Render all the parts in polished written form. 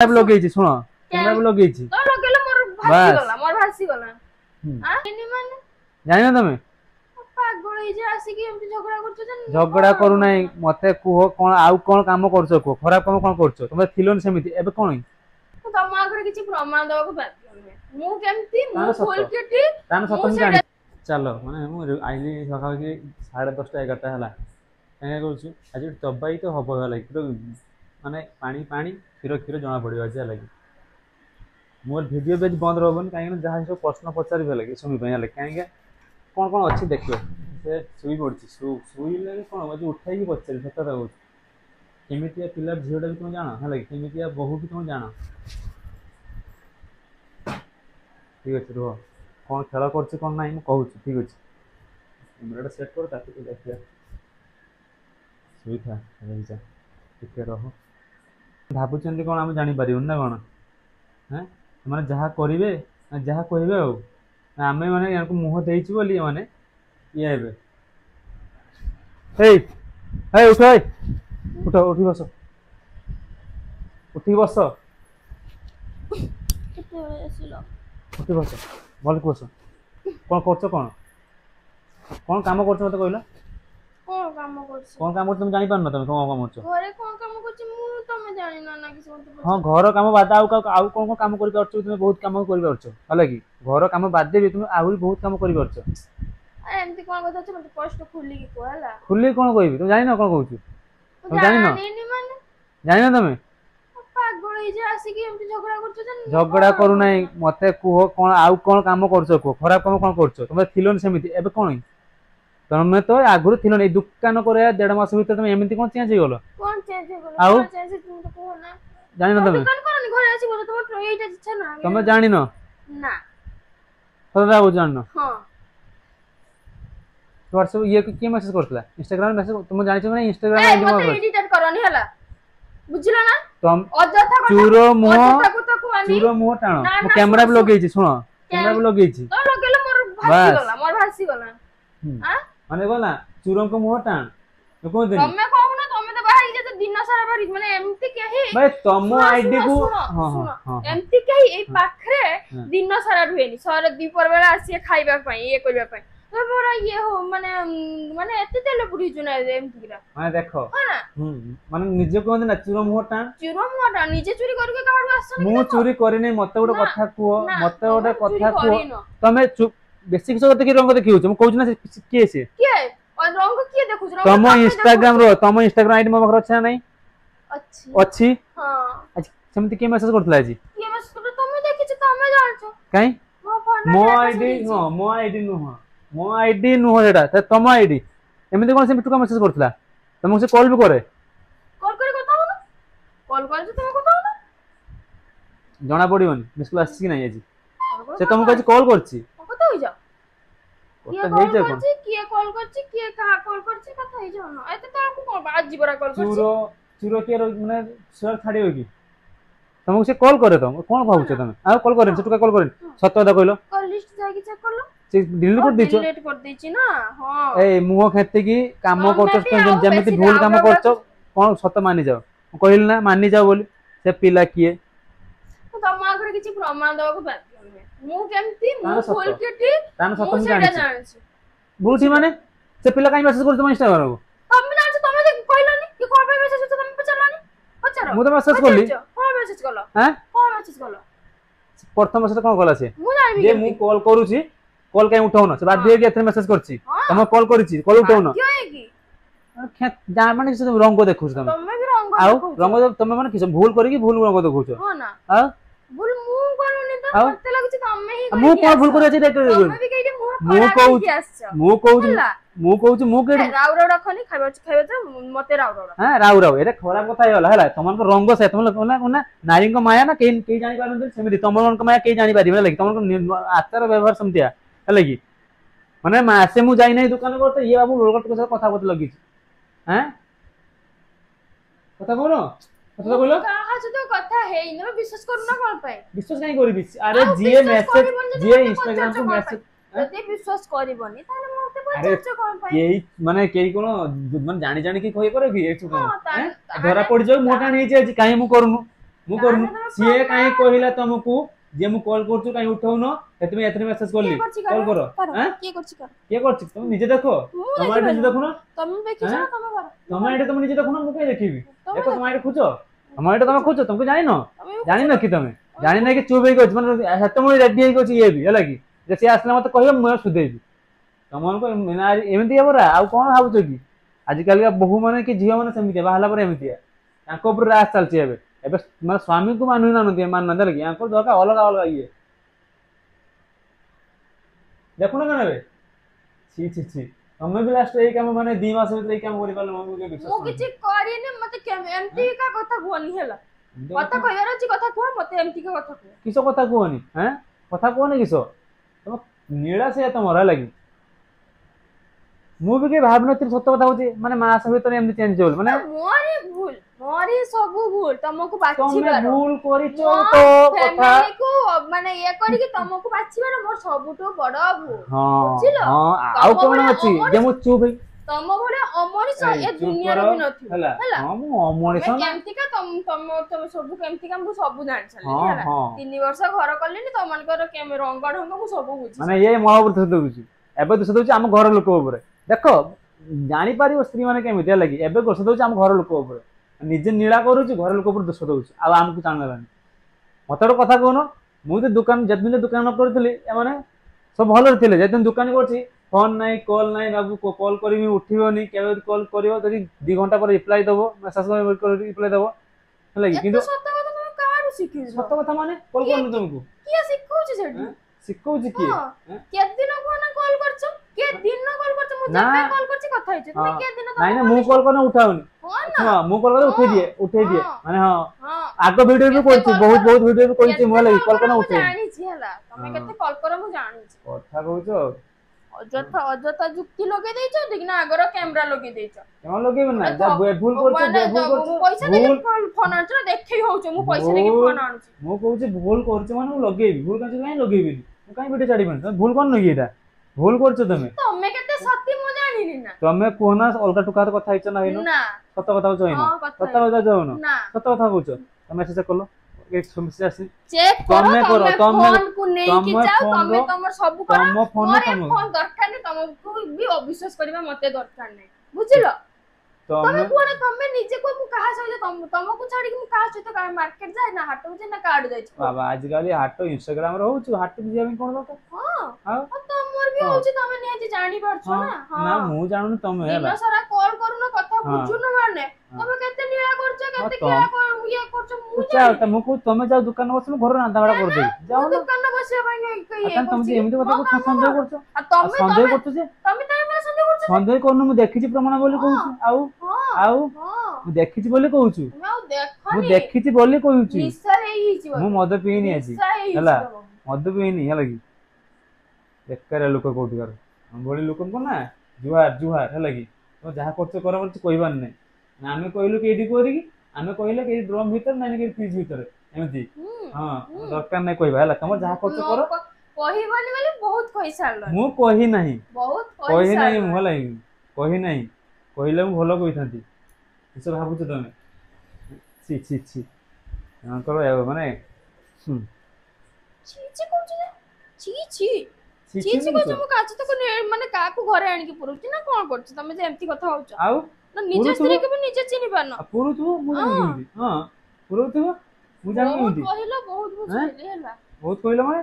लगेछि सुनो कैमरा भी लगेछि तो लगेले मोर भासी गला हां एनी माने जानिना तमे पागल हे जे आसी कि एमती झगड़ा करछ जे झगड़ा करू नाही मते कुहो कोन आउ कोन काम करछ को खराब काम कोन करछ तमे थिलोन सेमिति एबे कोन तम आगरे किछि प्रमाण देबा को बाकी मु केमती मु खोल केटी तान सतम जानि चलो माने मु आइली सकाळ के 10:30 11टा हला एने करछु आज तबाई तो हबो हला माने पानी पानी क्षीर क्षीर जना पड़ो आज लगे मोर वीडियो पेज बंद रहबन कहीं जहाँ सब प्रश्न पचार लगे सुनी कहीं कौन कौन अच्छी देख से शुई पड़ी शुई लगे कौन आज उठाई पचार सत केमिया पिला झीटा भी तुम जान है केमिया बहु भी तुम जान ठीक अच्छे रुह कौन खेल कर ना मुझे ठीक अच्छे कैमेरा सेट कर देखिए शुई था टे रह भावुं कौन आम जापर ना कौन हाँ मैंने जहाँ करेंगे जहाँ कहे आम मैंने मुह देची बोली मैंने ये उठ उठ उठी बस उठी बस उठी बस भल बस कौन कर कौन कौन काम कर मत कहला कौन काम तुम जानी पार तुम कौन काम घरे कौन काम करछ मु तमे जानि ना ना किछ मत हां घर काम बाद आउ कौन कौन काम करि परछ तुम बहुत काम करि परछ हला कि घर काम बाद दे तुम आहुरी बहुत काम करि परछ अरे एमती कोन कथा छ मत स्पष्ट खुली कि कहला खुली कोन कहबी तुम जानि ना कोन कहू तुम जानि ना माने जानि ना तमे पागल हे जे आसी कि एमती झगड़ा करछ जे झगड़ा करू नाही मते कुहो कोन आउ कोन काम करछ को खराब काम कोन करछ तुम थिलोन सेमिति एबे कोन तमे तो आगुर थिलो नै दुकान करे 1.5 मास भीतर तुम एमिति कोन चेंज हो गेलो कोन चेंज हो गेलो कोन चेंज तुम तो कहो ना जानि ना तमे दुकान करनी घरे आसी बोल तुम एटा इच्छा ना तमे जानि ना ना सदा हो जान ना हां व्हाट्सएप ये के मैसेज करतला इंस्टाग्राम मैसेज तुम जानि छ ना इंस्टाग्राम आईडी मत एडिट करनी हला बुझला ना तुम अजथा चूरो मुह टाणो मो कैमरा भी लगेछि छी सुनो कैमरा भी लगेछि तो लगेले मोर भासी गला हां माने बोला चूरो को मुह टाण तो को दिन तमे कहू ना तमे तो बाहर जे दिन सारा बाहर माने एमती केही भाई तम आईडी को हां हां एमती केही ए पाखरे दिन सारा रुहेनी सारा दीपर बेला आसी खाइबा पई ये करबा पई तो बड़ा ये हो माने माने एते तेल बुढ़ी जुना एमती गिरा माने देखो हां ना माने निजे को ना चूरो मुह टाण निजे चोरी करके काडू आसन मु चोरी करी नै मते गोटे कथा कुओ मते गोटे कथा कुओ तमे बेसिक सो देखि रंग देखि हो कहू ना के से और रंग के देखु तम इंस्टाग्राम आईडी मो बखर अच्छा नहीं अच्छी हां अच्छा सेमति के मैसेज करतला जी के मैसेज तमे देखि छ तमे जान छ काई मो आईडी हां मो आईडी नु हो एटा त तम आईडी एमति कोन से मिटुका मैसेज करतला तम से कॉल भी करे कथा हो ना कॉल करे तुम कथा हो ना जना पड़िबन मिस कॉल आसी कि नहीं आज से तुमको आज कॉल करछि कथा हो जा कथा हे जा कोन किए कॉल करछि किए कहा कॉल करछि कथा हे जा ना एते तो को बात जीवरा कॉल करछि चूरो के माने शेयर छाड़ियो कि तुमको से कॉल करे तुम कोन भाबुछ तुम आ कॉल करे से टुका कॉल करे सत्य दा कहलो कॉल लिस्ट जाई चेक करलो से डिलीट कर देछि ना हां ए मुह खेते की काम करछ जेमिति भूल काम करछ कोन सत्य मानि जाओ कहल ना मानि जाओ बोली से पिला किए तम आगरे किछि प्रमाण देबा को बाकी मु केमती मु खोल केटी तान सतम जानि बुझी माने से पिला काई मैसेज करछ इंस्टाग्राम को तम जान छ तमे कहलनी कि कोन पे मैसेज छ तमे पचरलानी पचर मु तो मैसेज करली कोन मैसेज करलो हैं कोन मैसेज करलो प्रथम मैसेज कोन कहला से मु जानि जे मु कॉल करूची कॉल काई उठाउना से बाध्य के एथे मैसेज करछि तमे कॉल करिछि कॉल उठाउना क्यों है की जा माने से रंग देखुछ तमे भी रंग आउ रंग तमे माने किछ भूल करी कि भूल रंग देखुछ हां ना हां भूल मु करनी तो मते लागछ तमे ही मु कोन भूल करै छी देख तमे भी कहि मु कहू मु के राव राव रखनी खाइबा त मते राव राव हां राव राव एटा खराब कथा होला हला तमन को रंग से तमन ना नारी को माया ना के जानि पारन सेमिति तमन को माया के जानि पारि मतलब तमन को आचार व्यवहार समतिया हला कि माने मासे मु जाई नै दुकान करते ये बाबू रोगट के साथ कथा बत लगी हैं कथा बोलो कथा बोलो कहा से तो कथा है न विश्वास करू ना कोन पे विश्वास काई करिबि अरे जीए मैसेज जीए इंस्टाग्राम को मैसेज जदि विश्वास करबनी ताले मते पछछ कोन पे यही माने केई कोनो माने जानि जानि की कहि करे कि ए धरा पड़ जाऊ मोटा नै जे काई मु करूनु मु कर सीए काहे कहला तुमको जे मु कॉल करछु काहे उठाउनो एतमे एतने मेसेज करली कॉल करो हैं के करछि तुम निजे देखो तुम आइडे निजे देखो ना तुम देखिछ ना तुम कर तुम आइडे तुम निजे देखो ना मु काहे देखिबी देखो तुम आइडे खुचो तुम आइडे तुम खुचो तुमको जानि न कि तुम जानि न कि चुप हे गछ माने हत मु रेडी हे गछ ये भी हला कि जे से आसला मते कहबो मु सुदेबी तुमन को एमती हेबरा आ कोन भाबुछ कि आजकल का बहु माने कि झियो माने सेमिति बाहला पर एमती तांको ऊपर राज चलछि एबे एबे माने स्वामी को मानु ना नथि मान न लगी यांको दरका अलग अलग ये देखो ना कने छी छी छी हमें भी लास्ट ए काम माने 2 मास में ए काम करि पाल मम्मी के विश्वास मु किछि करिने मते के एमती का कथा कोनी हैला कथा कहयार अछि कथा को मते एमती का कथा को किसो कथा कोनी हैं कथा कोनी किसो तुम नीड़ा से तुम लगी मु भी के भाबना तिर सत्य कथा होची माने मास भीतर एमती चेंज होल माने मोरी सब भूल तुमको बाछि तुम भूल करिचो तो कथा फैमिली को माने ये करी कि तुमको बाछिबार मोर सबुटो बड़ भूल बुझिलो हां आउ कोन अछि जे मु चुप है तम भले अमरिस ए दुनिया रे भी नथि हला हां मु अमरिस मैं केमति का तुम सब केमति का मु सब जान छले हला 3 वर्ष घर कलिनी तमन कर केम रंग ढंग मु सब बुझी माने ये मोह ऊपर थु दोछि एबे दोष दोछि हम घर लोक ऊपर देखो जानि पारिबो स्त्री माने केमति लगी एबे दोष दोछि हम घर लोक ऊपर निजे नीला करूछि घर लोक ऊपर दोष दोछि आ हमकु जानलानी मते कथा कहनो मु तो दुकान जदिन दुकान न करथली ए माने सब भलो थिले जदिन दुकान करछि फोन नाही कॉल नाही बाबू को कॉल करबी उठिबोनी केबे कॉल करिवो जदी 2 घंटा पर रिप्लाई दबो मेसेज कर रिप्लाई दबो हला किंतु सत्य कथा तुम कारू सिखि सत्य कथा माने कॉल करनु तुमको किया सिखौछि सेठी सिखौछि की के दिन को ना कॉल करछ के दिन ना कॉल करछ मु जेबे कॉल करछि कथा हिछ तुम के दिन नाही ना मु कॉल करना उठाउनी हां मु कॉल कर उठे दिए माने हां आगो वीडियो भी करछि बहुत वीडियो भी करछि मु लगी कॉल करना उठे जानि छी हला तमे केते कॉल कर मु जानि छी कथा कहउछो अजथा जुक्ति लगे देइछ देखना आगर कैमरा लगे देइछ केमा लगेबे ना जा भूल करछ पैसा दे फोन आछ देखै होछ मु पैसा लेके फोन आछ मु कहउछ भूल करछ माने मु लगेबी भूल काछ काई लगेबी मु काई वीडियो छाडी बन भूल कोन नगी एटा भूल करछ तमे केते सत्य मु जानिनी ना तमे कोना अलगा टुकार कथा हिच ना हेनो ना सत कथा होछ हेनो सत कथा जाउनो सत कथा कहउछ तमे से कलो एक समस्या आसी चेक करो तमे फोन को नै कि जाओ तमे तमर सब करा मोर फोन दरकार नै तमको भी अविश्वास करबा मते दरकार नै बुझिलो तमे कोन तमे निजे को मु कहा सहित तमको छाडी मु कहा सहित का मार्केट जाय ना हाट जे ना कार्ड जाय बाबा आज काली हाट इंस्टाग्राम रे होछु हाट भी जेबे कोन दरकार हां तमर भी होछु तमे नै जानि परछो ना हां ना मु जानू तमे होला सारा कॉल करूनो कथा बुझुनो माने तमे केते निळा करछ केते केला ये करछ मु चाल तमे को तमे जाओ दुकान बस घर रांदा बडा कर दे जाओ दुकान बसिया भाई ये तमे एमिति कथा को संदेह करछ आ तमे संदेह करछ जे तमे तमे संदेह करछ संदेह कोन मु देखिछि प्रमाण बोली कहउछु आउ मु देखिछि बोली कहउछु मु देखिछि बोली कहउछु निसा हेई छि मु मद पीनी आछि हला मद पीनी हला कि बेकार लोक कोठिकार हम बोली लोक को ना जुहार हला कि तो जहा करछ कर बोलछ कहबान नै ना हमें कहलु के एडी कोरी कि हमें कहले के ड्रम भीतर ना के फ्रिज भीतर एमती हां दरकार नै कहबा हला तुम जहा करछ कर कहिबानी वाले बहुत कहि सारल मु कहि नाही बहुत कहि नाही मु हला कहि नाही कहले मु भलो कहिथांती किछ भाबुछ तमे छी छी छी हां करो माने छी छी कहछ छी छी छी छी कहछ मु काछ तो माने का को घरे आनी के पुरुछि ना कोन करछ तमे जे एम्ति कथा होछ आउ ना निजे स्त्री के भी निजे चिनि पान पुरु तू मु जानि हां पुरु तू मु जानि कहलो बहुत बुझले हला बहुत कहलो माने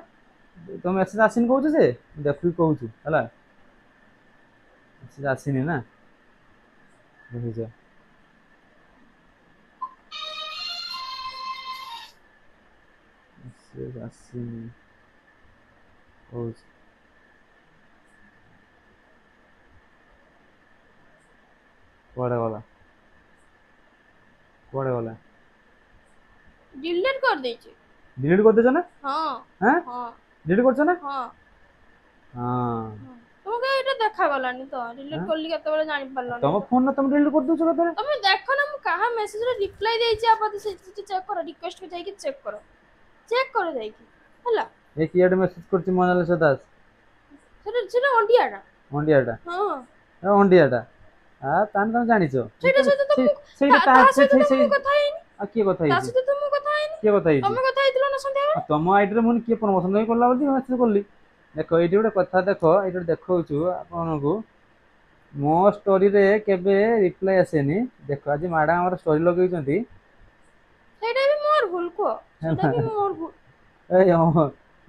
तुम मैसेज आसिन कहछ जे देखु कहछ हला मैसेज आसिन ना देखि जा मैसेज आसिन कहछ कोड़े वाला डिलीट कर देछि डिलीट कर देछ ना हां हैं हां डिलीट करछ ना हां हां तुमके एटा देखा गलानी तो डिलीट करली केते बेले जानि परलो तुम फोन ना तुम डिलीट कर दोछ केते तुम देखो ना मु कहा मेसेज रे रिप्लाई देछि आपत से चेक करो रिक्वेस्ट के जाई के चेक करो जाई की हला ए किएड मेसेज करछि मनाले सदास सेटा ओंडियाटा हां ओंडियाटा आ तान तुम जानिछो सेटा से तो सेटा ता से कथा हेनी आ के कथा ता से तो कथा हेनी किए कथा हिची तमे कथा हेतिलो ना संध्या बेले तुम आईडी रे मुन किए प्रमोशन नहीं करला बोली मैसेज करली देखो एठी गोटे कथा देखो एठी देखौछु आपनको मो स्टोरी रे केबे रिप्लाई आसेनी देखो आज मैडम हमर स्टोरी लगेइचंती सेटा भी मोर भूल को सेटा भी मोर भूल ए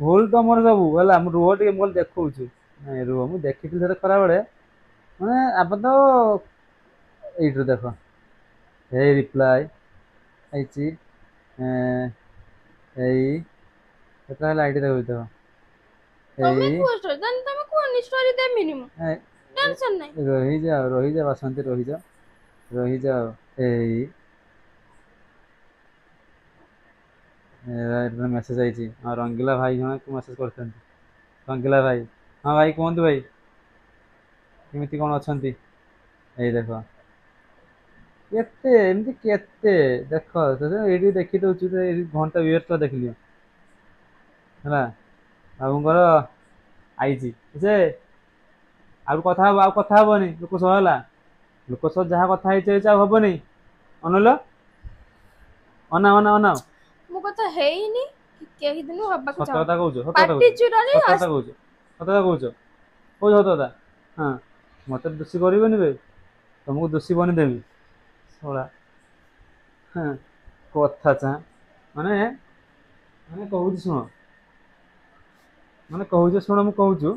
भूल तो मोर सब होला हम रोड के मोल देखौछु नहीं रो मु देखिथिल से खरा बळे माने आप तो एठी देखो ए रिप्लाई आइची एई केता आईडी देखो तो तमे एई को स्टोरी देन तमे को स्टोरी दे मिनिमम टेंशन नहीं रही जा बसंती रही जाओ एई मेसेज आई हाँ रंगीला भाई जन को मेसेज कर रंगीला भाई हाँ भाई कहतु भाई केମିତି कौन अच्छा ये देख केते एमती केते देख ये देखी दौर घंटा व्यूअर्स देख लियो है बाबूर आई से आउ कथा हेनी लोक सह है लोक सह जहाँ कथा हेनी अनल अना अना अना मो कथा हेइनी केही दिन हबा को सत कथा कहूछ पार्टी चुरानी सत हाँ मत दोषी करबे बे तुमको दोषी बनी देवी शोला हाँ कथा चाह माने माने कहूँ शुण माने कहूँ शुण मु कहूँ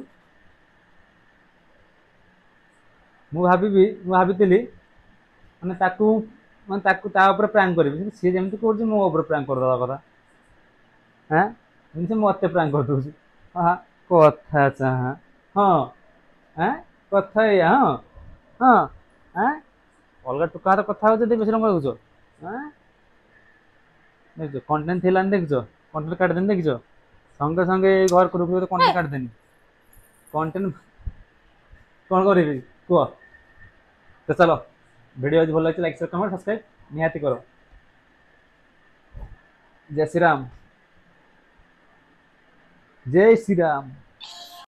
मु भाभी माने ताकू माने ताकू ता ऊपर प्रैंक करी सी जमी कह मो ऊपर प्रैंक करदेवा कथा हाँ जमी मत प्रैंक कर दूसरी हाँ कथा चाह हाँ हाँ कथा हाँ हाँ हाँ अलग टुका तो कथा हो बेस रंग लगुच हाँ देख कंटेन्ट थी देखिच कंटेन्ट काटदेनी देखिच संगे संगे घर को रुक कंटेन्ट काटदेनी कंटेन्ट कौन करी कह तो चलो वीडियो आज भल लगे लाइक शेयर कमेंट सब्सक्राइब निहाती करो जय श्री राम जय श्री राम।